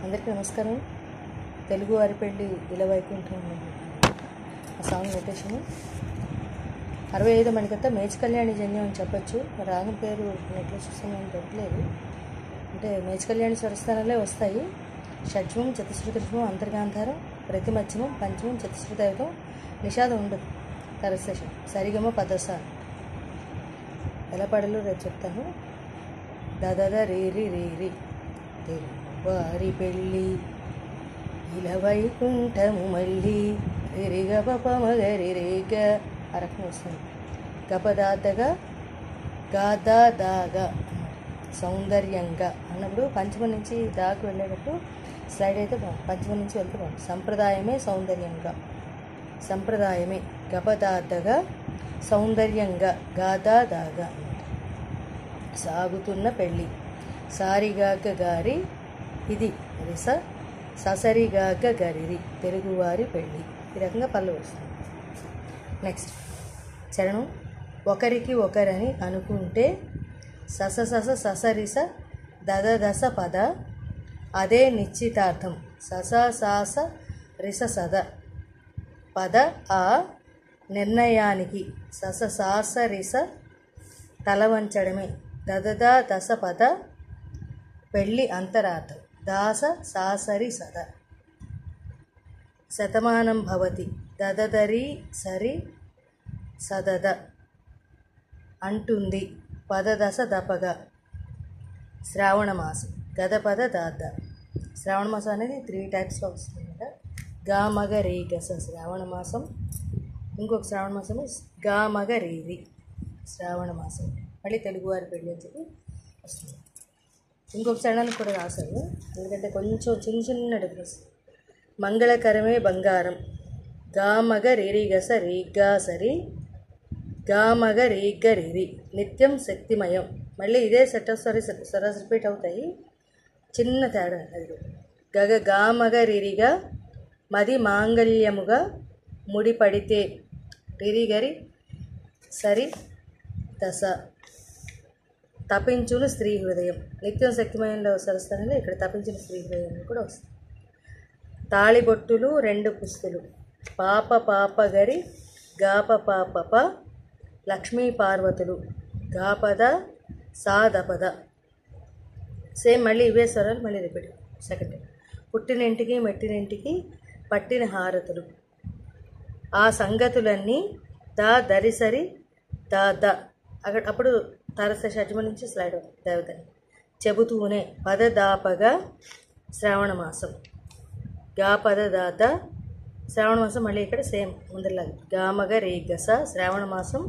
అందరికీ నమస్కారం. తెలుగు వారి పెళ్ళి ఇలవైకుంఠం ఆ సాంగ్ నోటేషను 65 మణికత్త మేచి కళ్యాణి జన్యం అని చెప్పచ్చు. రాగం పేరు నెట్లో చూస్తున్నాను, దొరకలేదు. అంటే మేచి కళ్యాణి స్వరస్థానాలే వస్తాయి. షడ్జమం, చతుశ్రుతృష్మం, అంతర్గాంధారం, ప్రతిమధ్యమం, పంచమం, చతుశ్రుతయుతం, నిషాదం ఉండదు. తరశేషం, సరిగమ పదస. ఎలా పాడాలో రేపు చెప్తాను. దదద రీరి రీరి వారి పెళ్ళి ఇలవైకుంఠము మళ్ళీ రిరిగ పమగరిరేగ ఆ రకం వస్తుంది. గపదాతగా గాదా దాగా సౌందర్యంగా అన్నప్పుడు పంచమ నుంచి దాకు వెళ్ళేటప్పుడు స్లైడ్ అయితే బాగుంది. పంచమ నుంచి వెళ్తే బాగుంది. సంప్రదాయమే సౌందర్యంగా, సంప్రదాయమే గపదాతగా సౌందర్యంగా గాదా దాగా సాగుతున్న పెళ్ళి. సారిగాక గారి ఇది రిస ససరిగాక గరిరి తెలుగువారి పెళ్ళి. ఈ రకంగా పళ్ళు వస్తుంది. నెక్స్ట్ చరణం. ఒకరికి ఒకరని అనుకుంటే సస సస ససరిస దద దశ పద అదే నిశ్చితార్థం. సస సాస రిస సద పద ఆ నిర్ణయానికి. సస సాస రిస తల వంచడమే. దదద దశ పద పెళ్ళి అంతరార్థం. దాస సాసరి సద శతమానం భవతి. దదదరి సరి సదద అంటుంది. పదదశ దపగ శ్రావణ మాసం. గదపద దాద. శ్రావణ మాసం అనేది 3 టైప్స్లో వస్తుంది కదా. గా మగ రే గస శ్రావణ మాసం. ఇంకొక శ్రావణ మాసము గా మగ రేరి శ్రావణ మాసం. మళ్ళీ తెలుగువారి పెళ్ళి అని చెప్పి వస్తుంది. ఇంకొక చరణానికి కూడా రాశాను, ఎందుకంటే కొంచెం చిన్న డిఫరెన్స్. మంగళకరమే బంగారం. గా మగ రేరి గస రేగ్గా సరి గా మగ రేగ్గ రేరి నిత్యం శక్తిమయం. మళ్ళీ ఇదే సెట్ ఆఫ్ స్వరాస్ రిపీట్ అవుతాయి, చిన్న తేడా అది. గగ గా మగ రిరిగా మది మాంగళ్యముగా ముడిపడితే రిరిగరి సరి దశ తపించును స్త్రీ హృదయం. నిత్యం శక్తిమయంలో సరస్థానంలో ఇక్కడ తపించిన స్త్రీ హృదయం కూడా వస్తుంది. తాళిబొట్టులు 2 పుస్తులు. పాప పాప గరి గాప పాప లక్ష్మీ పార్వతులు. గాపద సాదపద. సేమ్ మళ్ళీ ఇవే స్వరాలు మళ్ళీ రిపీట్. సెకండ్. పుట్టినింటికి మెట్టినింటికి పట్టిన హారతులు. ఆ సంగతులన్నీ దా దరిసరి దా ద అక్కడ అప్పుడు తరస షడ్జమ నుంచి స్లైడ్ అవుతుంది. దేవతని చెబుతూనే. పదదాపగా శ్రావణ మాసం. గా పద దాద శ్రావణ మాసం. మళ్ళీ ఇక్కడ సేమ్ ముందరలాగా గామగ రే గస శ్రావణ మాసం.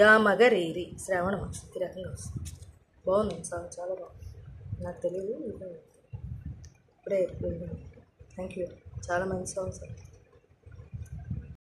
గామగ రేరి శ్రావణ మాసం. ఈ రకంగా వస్తుంది. బాగుంది సాంగ్, చాలా బాగుంది. నాకు తెలియదు, ఇప్పుడే థ్యాంక్ యూ. చాలా మంచి సాంగ్ సార్.